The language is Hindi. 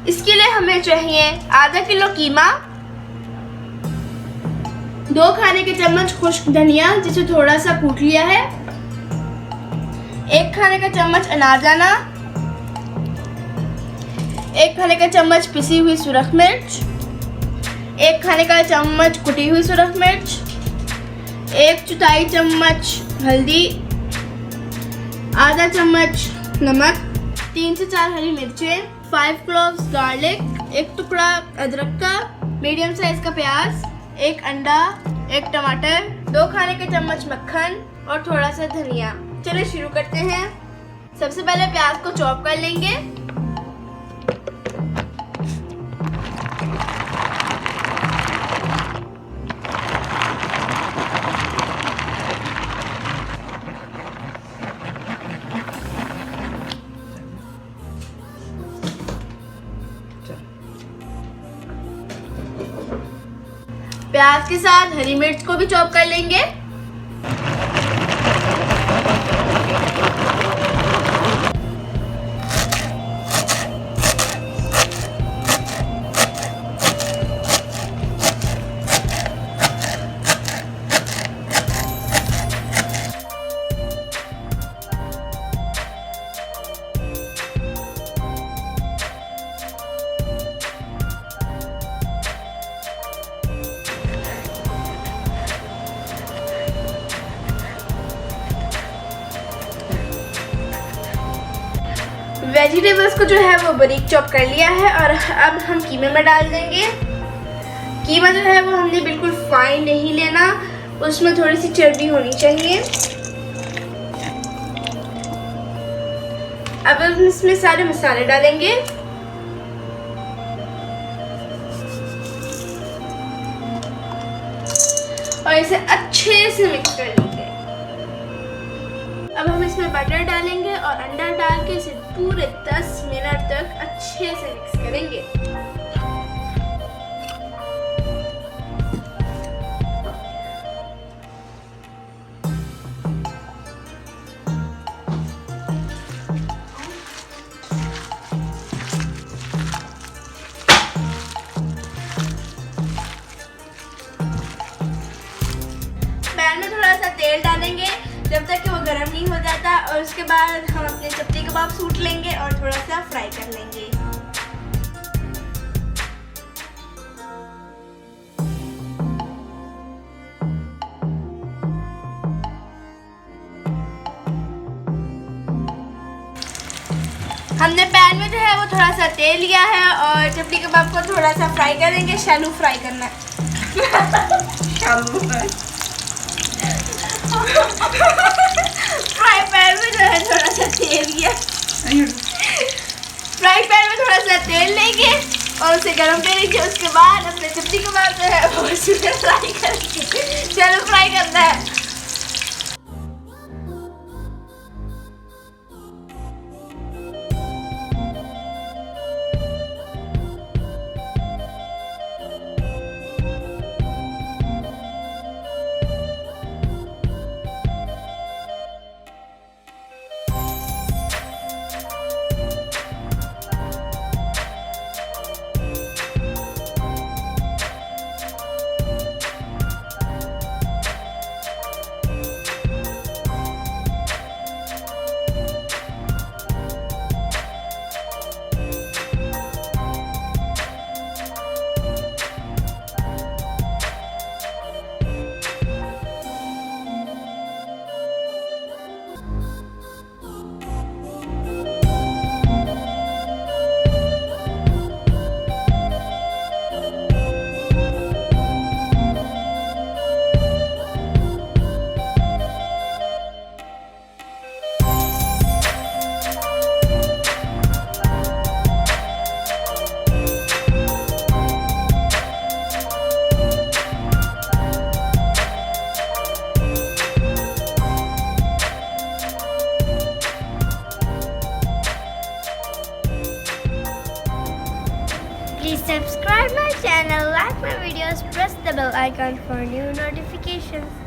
इसके लिए हमें चाहिए आधा किलो कीमा, 2 खाने के चम्मच खुश्क धनिया जिसे थोड़ा सा कूट लिया है, 1 खाने का चम्मच अनारदाना, 1 खाने का चम्मच पिसी हुई सुरख मिर्च, 1 खाने का चम्मच कुटी हुई सुरख मिर्च, 1/4 चम्मच हल्दी, आधा चम्मच नमक, 3 से 4 हरी मिर्चें, 5 क्लोव्स गार्लिक, 1 टुकड़ा अदरक का, मीडियम साइज का प्याज, 1 अंडा, 1 टमाटर, 2 खाने के चम्मच मक्खन और थोड़ा सा धनिया। चलिए शुरू करते हैं। सबसे पहले प्याज को चॉप कर लेंगे। प्याज के साथ हरी मिर्च को भी चॉप कर लेंगे। वेजिटेबल्स को जो है वो बारीक चॉप कर लिया है और अब हम कीमे में डाल देंगे। कीमा जो है वो हमने बिल्कुल फाइन नहीं लेना, उसमें थोड़ी सी चर्बी होनी चाहिए। अब हम इसमें सारे मसाले डालेंगे। और इसे अच्छे से मिक्स कर लेंगे। अब हम इसमें बटर डालेंगे और अंडा डाल के इसे पूरे 10 मिनट तक अच्छे से मिक्स करेंगे। पैन में थोड़ा सा तेल डालेंगे जब तक कि वो गर्म नहीं हो जाता, और उसके बाद हम अपने चपली कबाब सूट लेंगे और थोड़ा सा फ्राई कर लेंगे। हमने पैन में जो है वो थोड़ा सा तेल लिया है और चपली कबाब को थोड़ा सा फ्राई करेंगे। शैलो फ्राई करना है। फ्राई पैन में जो है थोड़ा सा तेल लिया, फ्राई पैन में थोड़ा सा तेल लेंगे और उसे गर्म करेंगे। उसके बाद अपने चपली कबाब जो है वो उसमें फ्राई करेंगे। चलो फ्राई करना है। Please subscribe my channel, like my videos, press the bell icon for new notifications.